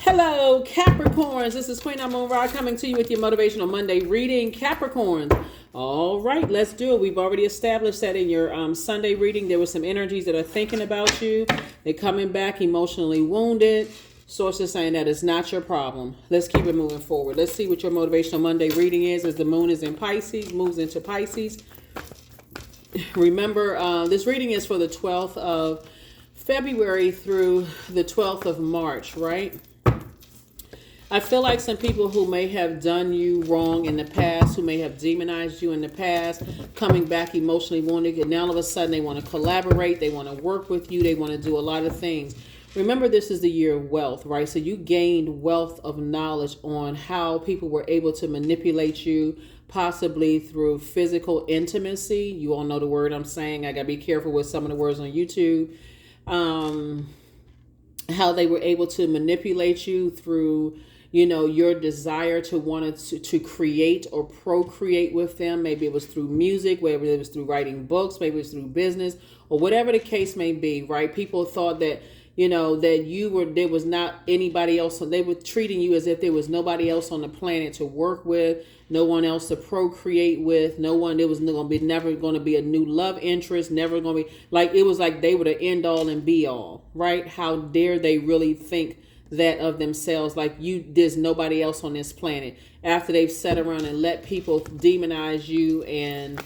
Hello, Capricorns. This is Queen Amun Ra coming to you with your Motivational Monday reading. Capricorns. All right, let's do it. We've already established that in your Sunday reading, there were some energies that are thinking about you. They're coming back emotionally wounded. Sources saying that it's not your problem. Let's keep it moving forward. Let's see what your Motivational Monday reading is as the moon is in Pisces, moves into Pisces. Remember, this reading is for the 12th of February through the 12th of March, right? I feel like some people who may have done you wrong in the past, who may have demonized you in the past, coming back emotionally wounded, and now all of a sudden they want to collaborate, they want to work with you, they want to do a lot of things. Remember, this is the year of wealth, right? So you gained wealth of knowledge on how people were able to manipulate you, possibly through physical intimacy. You all know the word I'm saying. I got to be careful with some of the words on YouTube. How they were able to manipulate you through your desire to want to create or procreate with them. Maybe it was through music, maybe it was through writing books, maybe it was through business, or whatever the case may be, right? People thought that, that there was not anybody else. They were treating you as if there was nobody else on the planet to work with, no one else to procreate with, no one, there was never going to be a new love interest, never going to be, like, it was like they were the end all and be all, right? How dare they really think that of themselves, like there's nobody else on this planet, after they've sat around and let people demonize you and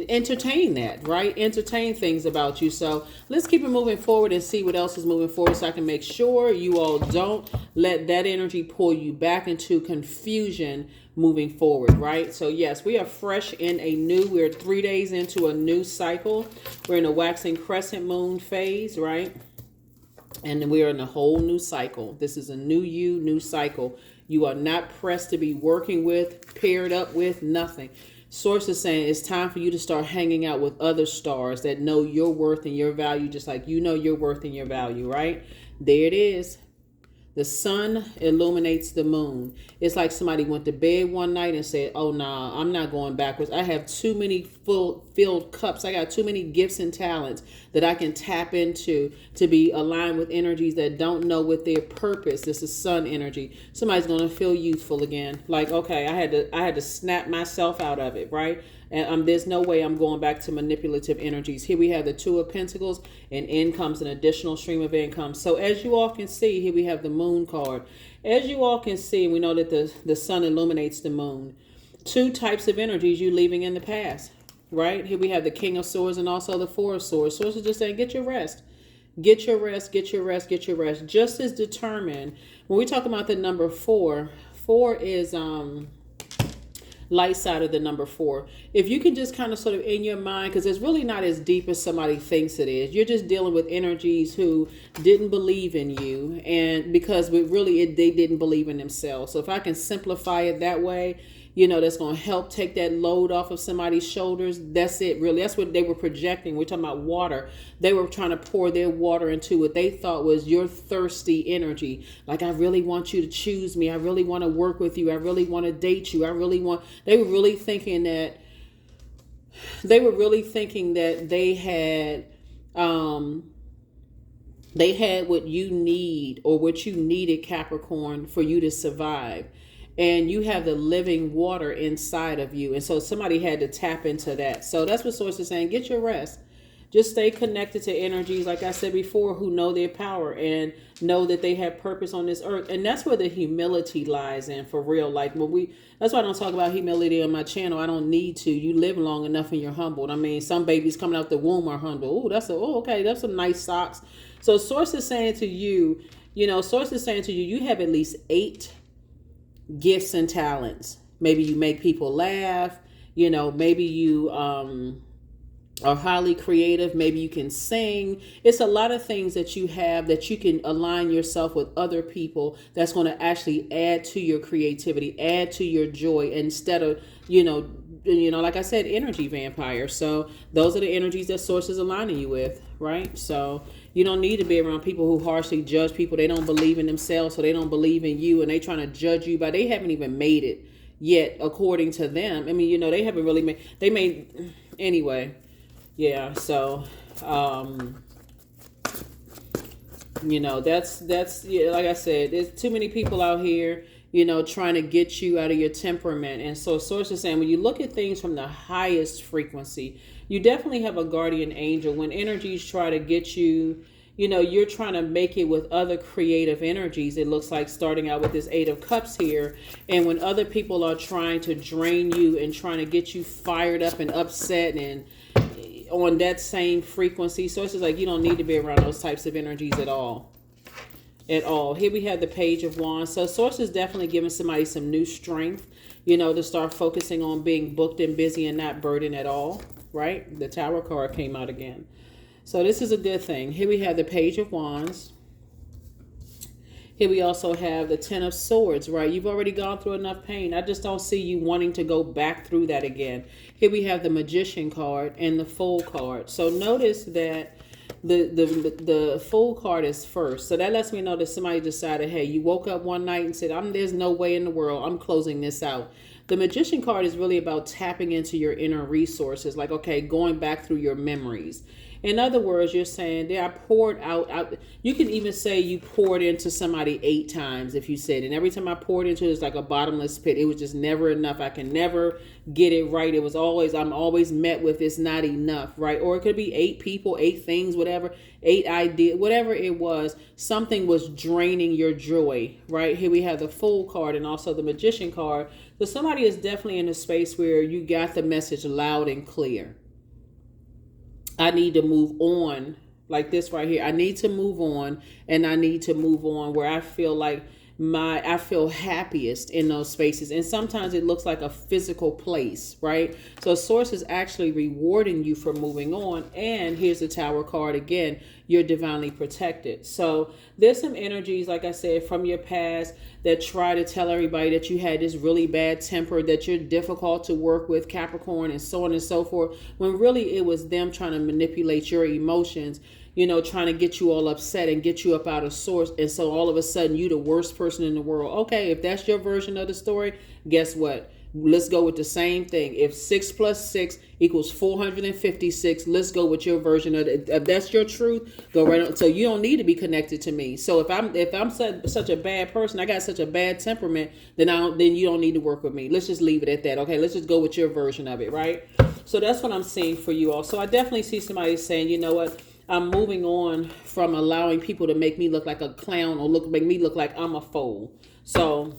entertain that, right? Entertain things about you. So let's keep it moving forward and see what else is moving forward, so I can make sure you all don't let that energy pull you back into confusion moving forward, right? So yes, we are fresh in we're 3 days into a new cycle. We're in a waxing crescent moon phase, right? And we are in a whole new cycle. This is a new cycle. You are not pressed to be working with, paired up with, nothing. Source is saying it's time for you to start hanging out with other stars that know your worth and your value, just like you know your worth and your value, right? There it is. The sun illuminates the moon. It's like somebody went to bed one night and said, oh, nah, I'm not going backwards. I have too many filled cups. I got too many gifts and talents that I can tap into to be aligned with energies that don't know what their purpose. This is sun energy. Somebody's going to feel youthful again. Like, okay, I had to snap myself out of it, right? And there's no way I'm going back to manipulative energies. Here we have the Two of Pentacles, and in comes an additional stream of income. So as you all can see, here we have the moon card. As you all can see, we know that the sun illuminates the moon. Two types of energies you leaving in the past, right? Here we have the King of Swords and also the Four of Swords. Swords are just saying, get your rest. Get your rest, get your rest, get your rest. Just as determined. When we talk about the number 4, 4 is light side of the number 4. If you can just kind of sort of in your mind, because it's really not as deep as somebody thinks it is. You're just dealing with energies who didn't believe in you, and because they didn't believe in themselves. So if I can simplify it that way, that's going to help take that load off of somebody's shoulders. That's it, really. That's what they were projecting. We're talking about water. They were trying to pour their water into what they thought was your thirsty energy. Like, I really want you to choose me. I really want to work with you. I really want to date you. They were really thinking that they had what you need, or what you needed, Capricorn, for you to survive. And you have the living water inside of you. And so somebody had to tap into that. So that's what Source is saying. Get your rest. Just stay connected to energies, like I said before, who know their power and know that they have purpose on this earth. And that's where the humility lies in, for real. Like, that's why I don't talk about humility on my channel. I don't need to. You live long enough and you're humbled. I mean, some babies coming out the womb are humble. Okay, that's some nice socks. So Source is saying to you, you have at least 8 gifts and talents. Maybe you make people laugh. Maybe you are highly creative. Maybe you can sing. It's a lot of things that you have that you can align yourself with other people that's going to actually add to your creativity, add to your joy, instead of, like I said, energy vampire. So those are the energies that Source is aligning you with, right? So you don't need to be around people who harshly judge people. They don't believe in themselves, so they don't believe in you, and they trying to judge you, but they haven't even made it yet, according to them. I mean, they haven't really anyway. Yeah, so You know, that's yeah, like I said, there's too many people out here, trying to get you out of your temperament. And so source is saying when you look at things from the highest frequency, you definitely have a guardian angel. When energies try to get you, you're trying to make it with other creative energies. It looks like starting out with this 8 of Cups here. And when other people are trying to drain you and trying to get you fired up and upset and on that same frequency, so it's just like you don't need to be around those types of energies at all. At all. Here we have the Page of Wands. So source is definitely giving somebody some new strength, to start focusing on being booked and busy and not burdened at all, right? The Tower card came out again. So this is a good thing. Here we have the Page of Wands. Here we also have the 10 of Swords, right? You've already gone through enough pain. I just don't see you wanting to go back through that again. Here we have the Magician card and the Fool card. So notice that the Fool card is first. So that lets me know that somebody decided, hey, you woke up one night and said, there's no way in the world I'm closing this out. The Magician card is really about tapping into your inner resources, like, okay, going back through your memories. In other words, you're saying I poured out. You can even say you poured into somebody 8 times if you said, and every time I poured into it, it's like a bottomless pit. It was just never enough. I can never get it right. It was always, I'm always met with it's not enough, right? Or it could be 8 people, 8 things, whatever, 8 ideas, whatever it was. Something was draining your joy, right? Here we have the Fool card and also the Magician card. So somebody is definitely in a space where you got the message loud and clear. I need to move on, like this right here. I need to move on, and I need to move on where I feel like I feel happiest in those spaces. And sometimes it looks like a physical place, right? So source is actually rewarding you for moving on. And here's the Tower card again. You're divinely protected. So there's some energies, like I said, from your past that try to tell everybody that you had this really bad temper, that you're difficult to work with, Capricorn, and so on and so forth, when really it was them trying to manipulate your emotions, trying to get you all upset and get you up out of source. And so all of a sudden you the worst person in the world. Okay, if that's your version of the story, guess what? Let's go with the same thing. If 6 plus 6 equals 456, let's go with your version of it. If that's your truth, go right on. So you don't need to be connected to me. So if I'm such a bad person, I got such a bad temperament, then you don't need to work with me. Let's just leave it at that. Okay, let's just go with your version of it, right? So that's what I'm seeing for you all. So I definitely see somebody saying, you know what? I'm moving on from allowing people to make me look like a clown or make me look like I'm a fool. So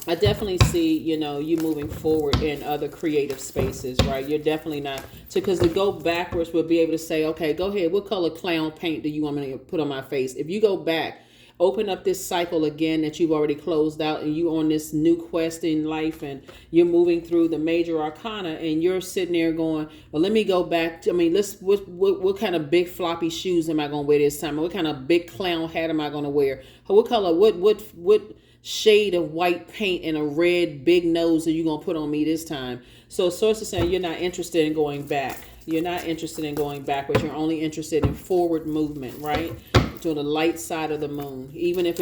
I definitely see, you moving forward in other creative spaces, right? You're definitely not, because to go backwards, we'll be able to say, okay, go ahead. What color clown paint do you want me to put on my face? If you go back, open up this cycle again that you've already closed out, and you on this new quest in life, and you're moving through the major arcana, and you're sitting there going, well, let me go back to, what kind of big floppy shoes am I going to wear this time? What kind of big clown hat am I going to wear? What color, what shade of white paint and a red big nose are you going to put on me this time? So source is saying you're not interested in going back. You're not interested in going backwards. You're only interested in forward movement, right? To the light side of the moon, even if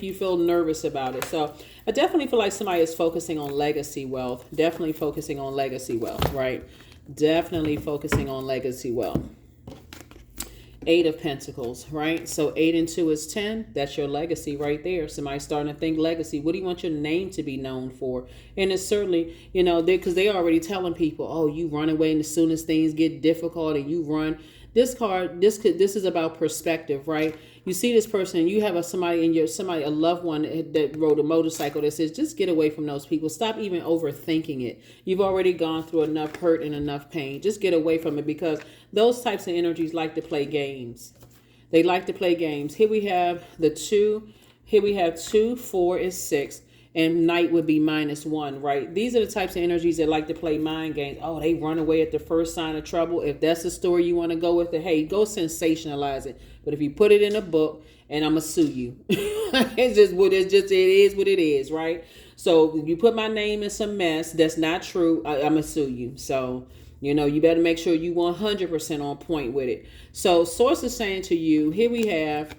you feel nervous about it. So I definitely feel like somebody is focusing on legacy wealth. Definitely focusing on legacy wealth, right? Definitely focusing on legacy wealth. 8 of Pentacles, right? So 8 and 2 is 10. That's your legacy right there. Somebody starting to think legacy. What do you want your name to be known for? And it's certainly, because they're already telling people, oh, you run away and as soon as things get difficult and you run. This card, this is about perspective, right? You see this person, you have a loved one that rode a motorcycle that says, just get away from those people. Stop even overthinking it. You've already gone through enough hurt and enough pain. Just get away from it, because those types of energies like to play games. They like to play games. Here we have the 2. Here we have 2, 4 is 6. And night would be -1, right? These are the types of energies that like to play mind games. Oh, they run away at the first sign of trouble. If that's the story you want to go with, hey, go sensationalize it. But if you put it in a book, and I'm going to sue you. It is what it is, right? So if you put my name in some mess that's not true, I'm going to sue you. So, you better make sure you 100% on point with it. So source is saying to you, here we have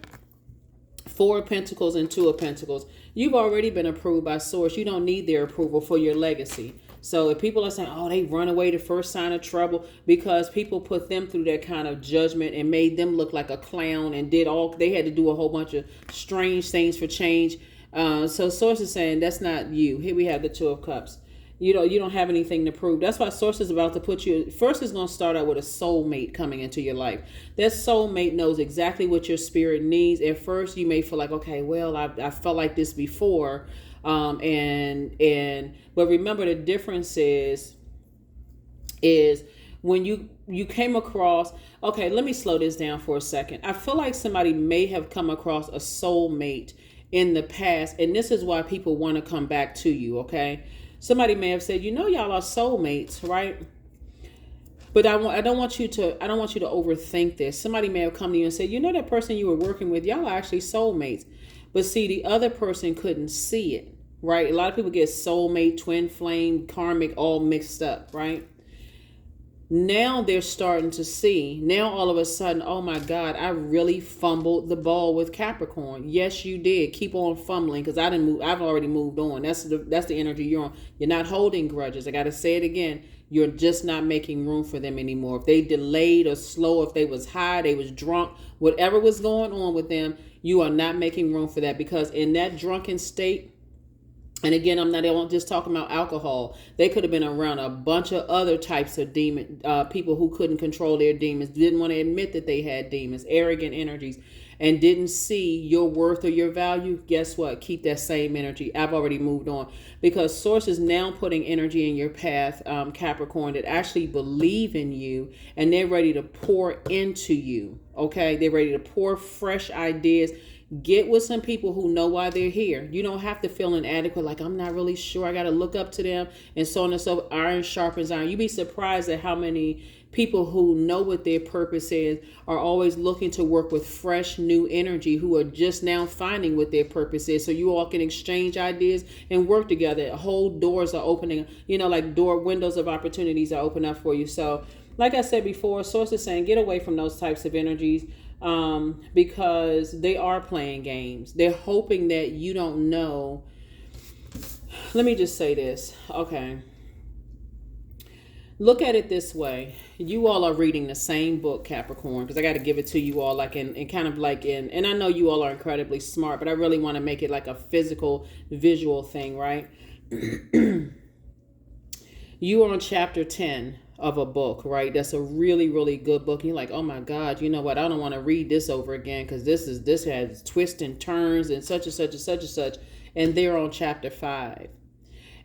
4 of Pentacles and 2 of Pentacles. You've already been approved by source. You don't need their approval for your legacy. So if people are saying, oh, they run away the first sign of trouble, because people put them through that kind of judgment and made them look like a clown and they had to do a whole bunch of strange things for change. So Source is saying that's not you. Here we have the Two of Cups. You don't have anything to prove. That's why Source is about to put you. First is going to start out with a soulmate coming into your life. That soulmate knows exactly what your spirit needs. At first, you may feel like, okay, well, I felt like this before, but remember the difference is when you came across. Okay, let me slow this down for a second. I feel like somebody may have come across a soulmate in the past, and this is why people want to come back to you. Okay. Somebody may have said, y'all are soulmates, right? But I don't want you to overthink this. Somebody may have come to you and said, that person you were working with, y'all are actually soulmates. But see, the other person couldn't see it, right? A lot of people get soulmate, twin flame, karmic all mixed up, right? Now they're starting to see. Now all of a sudden, oh my God, I really fumbled the ball with Capricorn. Yes, you did. Keep on fumbling, because I've already moved on. That's the energy you're on. You're not holding grudges. I got to say it again. You're just not making room for them anymore. If they delayed or slow, if they was high, they was drunk, whatever was going on with them, you are not making room for that, because in that drunken state. And again, I'm not just talking about alcohol. They could have been around a bunch of other types of people who couldn't control their demons, didn't want to admit that they had demons, arrogant energies, and didn't see your worth or your value. Guess what? Keep that same energy. I've already moved on, because Source is now putting energy in your path, Capricorn, that actually believe in you, and they're ready to pour into you. Okay? They're ready to pour fresh ideas. Get with some people who know why they're here. You don't have to feel inadequate, like I'm not really sure, I got to look up to them, and so on and so forth. Iron sharpens iron. You'd be surprised at how many people who know what their purpose is are always looking to work with fresh new energy, who are just now finding what their purpose is. So you all can exchange ideas and work together. Whole doors are opening, like windows of opportunities are open up for you. So like I said before, Source is saying get away from those types of energies. Because they are playing games. They're hoping that you don't know. Let me just say this. Okay. Look at it this way. You all are reading the same book, Capricorn, because I got to give it to you all and I know you all are incredibly smart, but I really want to make it like a physical, visual thing, right? You are on chapter 10 of a book, right? That's a really, really good book. You're like, oh my God, you know what? I don't want to read this over again, because this has twists and turns and such and such and such and such. And they're on chapter 5.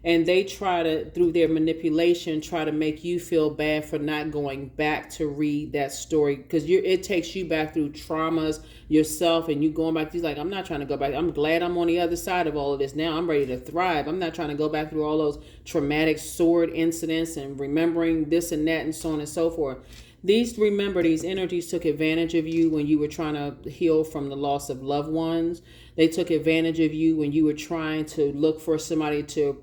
And they try to, through their manipulation, try to make you feel bad for not going back to read that story, because it takes you back through traumas yourself, and you going back. He's like, I'm not trying to go back. I'm glad I'm on the other side of all of this now. I'm ready to thrive. I'm not trying to go back through all those traumatic sword incidents and remembering this and that and so on and so forth. These energies took advantage of you when you were trying to heal from the loss of loved ones. They took advantage of you when you were trying to look for somebody to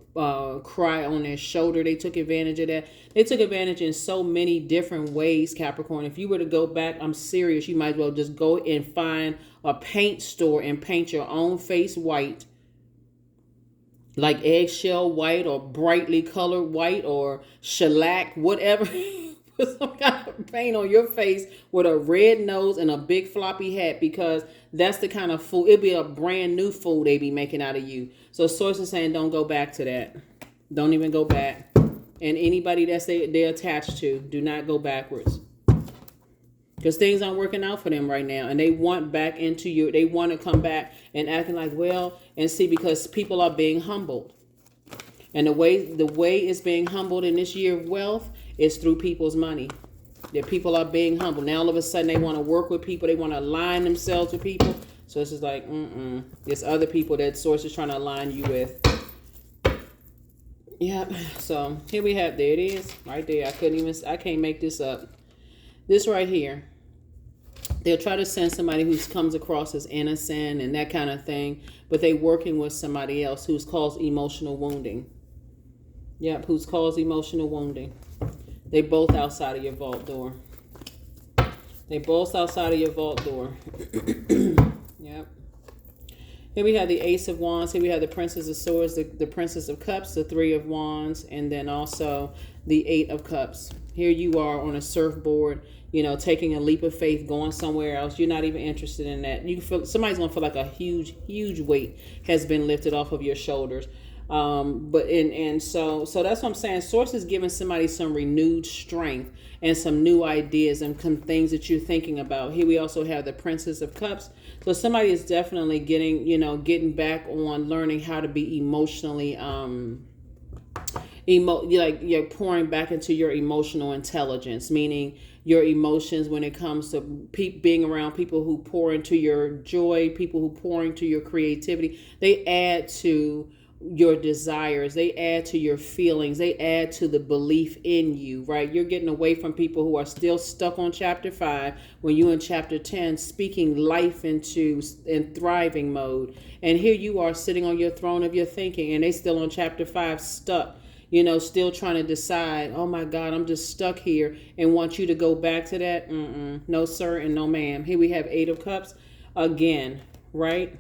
cry on their shoulder. They took advantage of that. They took advantage in so many different ways, Capricorn. If you were to go back, I'm serious, you might as well just go and find a paint store and paint your own face white, like eggshell white or brightly colored white or shellac, whatever. Put some kind of paint on your face with a red nose and a big floppy hat, because that's the kind of food. It'll be a brand new food they be making out of you. So Source is saying don't go back to that. Don't even go back. And anybody that they're attached to, do not go backwards, because things aren't working out for them right now, and they want back into you. They want to come back and acting like, well, and see, because people are being humbled. And the way it's being humbled in this year of wealth is through people's money. That people are being humbled. Now all of a sudden they want to work with people. They want to align themselves with people. So it's just like, there's other people that Source is trying to align you with. Yep. So here we have, there it is, right there. I can't make this up. This right here. They'll try to send somebody who comes across as innocent and that kind of thing, but they working with somebody else who's caused emotional wounding. Yep, who's caused emotional wounding. They both outside of your vault door. They both outside of your vault door. Yep. Here we have the Ace of Wands. Here we have the Princess of Swords, the Princess of Cups, the Three of Wands, and then also the Eight of Cups. Here you are on a surfboard, you know, taking a leap of faith, going somewhere else. You're not even interested in that. You feel somebody's gonna feel like a huge weight has been lifted off of your shoulders. So that's what I'm saying. Source is giving somebody some renewed strength and some new ideas and some things that you're thinking about. Here we also have the Princess of Cups. So somebody is definitely getting back on learning how to be emotionally, like you're pouring back into your emotional intelligence, meaning your emotions when it comes to being around people who pour into your joy, people who pour into your creativity. They add to your desires, they add to your feelings, they add to the belief in you, right? You're getting away from people who are still stuck on chapter 5 when you in chapter 10 speaking life into in thriving mode. And here you are sitting on your throne of your thinking and they still on chapter 5 stuck, you know, still trying to decide, oh my God, I'm just stuck here, and want you to go back to that. No sir and no ma'am. Here we have Eight of Cups again, right?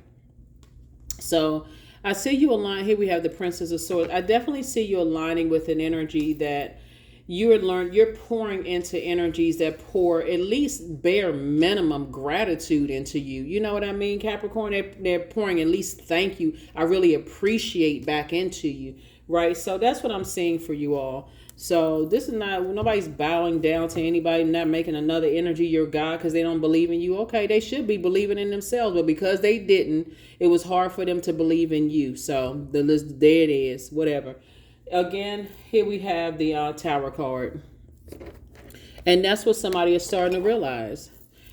So I see you align. Here we have the Princess of Swords. I definitely see you aligning with an energy that you're pouring into energies that pour at least bare minimum gratitude into you. You know what I mean, Capricorn? They're pouring at least thank you. I really appreciate back into you, right? So that's what I'm seeing for you all. So this is not, nobody's bowing down to anybody, not making another energy your God because they don't believe in you. Okay, they should be believing in themselves, but because they didn't, it was hard for them to believe in you. So there it is, whatever. Again, here we have the Tower card. And that's what somebody is starting to realize.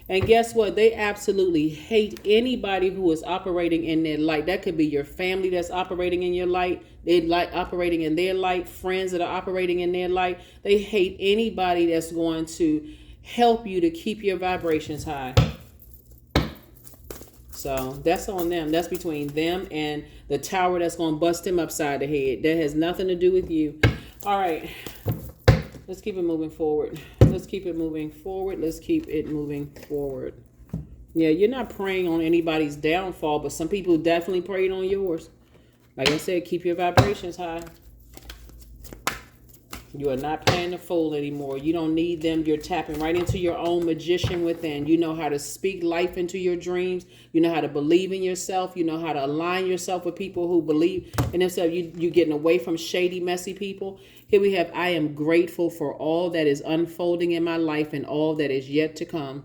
And guess what? They absolutely hate anybody who is operating in their light. That could be your family that's operating in your light. They like operating in their light. Friends that are operating in their light. They hate anybody that's going to help you to keep your vibrations high. So that's on them. That's between them and the tower that's going to bust them upside the head. That has nothing to do with you. All right. Let's keep it moving forward. Let's keep it moving forward. Let's keep it moving forward. Yeah, you're not praying on anybody's downfall, but some people definitely prayed on yours. Like I said, keep your vibrations high. You are not playing the fool anymore. You don't need them. You're tapping right into your own magician within. You know how to speak life into your dreams. You know how to believe in yourself. You know how to align yourself with people who believe in themselves. You're getting away from shady, messy people. Here we have, I am grateful for all that is unfolding in my life and all that is yet to come.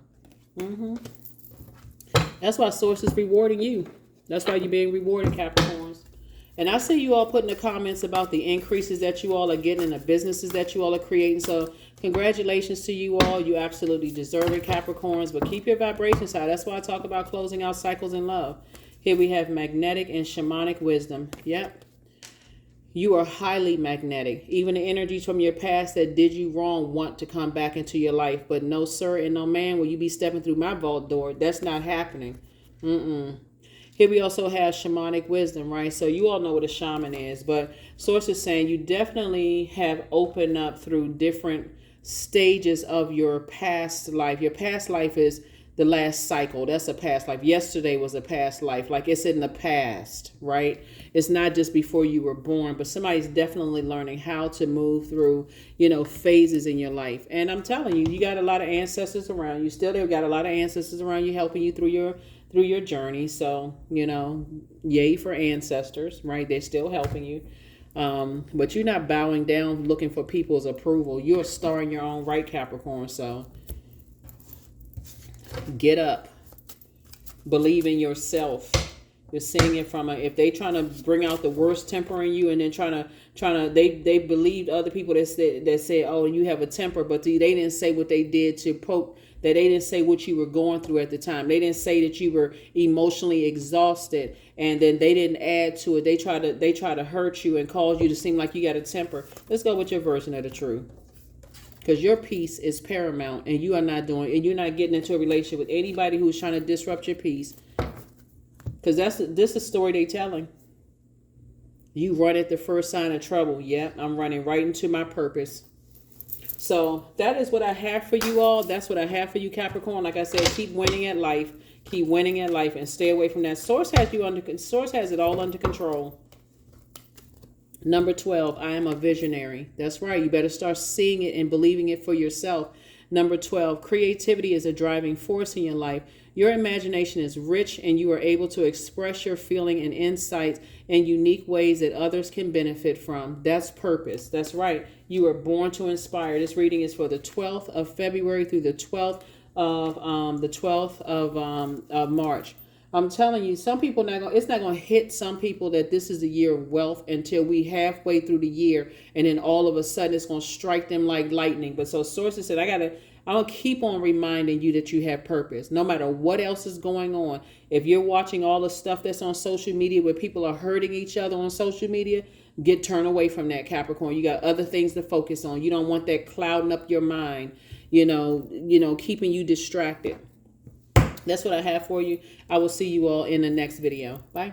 That's why Source is rewarding you. That's why you're being rewarded, Capricorns. And I see you all putting the comments about the increases that you all are getting and the businesses that you all are creating. So congratulations to you all. You absolutely deserve it, Capricorns. But keep your vibrations high. That's why I talk about closing out cycles in love. Here we have magnetic and shamanic wisdom. Yep. You are highly magnetic. Even the energies from your past that did you wrong want to come back into your life. But no, sir, and no, man, will you be stepping through my vault door? That's not happening. Here we also have shamanic wisdom, right? So you all know what a shaman is, but Source is saying you definitely have opened up through different stages of your past life. Your past life is the last cycle. That's a past life. Yesterday was a past life. Like it's in the past, right? It's not just before you were born, but somebody's definitely learning how to move through, phases in your life. And I'm telling you, you got a lot of ancestors around you. Still, they've got a lot of ancestors around you helping you through your journey. So, yay for ancestors, right? They're still helping you. But you're not bowing down looking for people's approval. You're a star in your own right, Capricorn. So get up. Believe in yourself. You're seeing it from if they trying to bring out the worst temper in you and then trying to they believed other people that said, oh, you have a temper, but they didn't say what they did to poke, that they didn't say what you were going through at the time. They didn't say that you were emotionally exhausted, and then they didn't add to it. They try to hurt you and cause you to seem like you got a temper. Let's go with your version of the truth. Because your peace is paramount, and you're not getting into a relationship with anybody who's trying to disrupt your peace. Because this is a story they telling. You run at the first sign of trouble. Yep, I'm running right into my purpose. So that is what I have for you all. That's what I have for you, Capricorn. Like I said, keep winning at life. Keep winning in life and stay away from that. Source has it all under control. Number 12, I am a visionary. That's right. You better start seeing it and believing it for yourself. Number 12, creativity is a driving force in your life. Your imagination is rich and you are able to express your feeling and insights in unique ways that others can benefit from. That's purpose. That's right. You are born to inspire. This reading is for the 12th of February through the 12th of March. I'm telling you, some people it's not gonna hit some people that this is the year of wealth until we halfway through the year, and then all of a sudden it's gonna strike them like lightning. But so sources said, I'll keep on reminding you that you have purpose, no matter what else is going on. If you're watching all the stuff that's on social media where people are hurting each other on social media, turn away from that, Capricorn. You got other things to focus on. You don't want that clouding up your mind, keeping you distracted. That's what I have for you. I will see you all in the next video. Bye.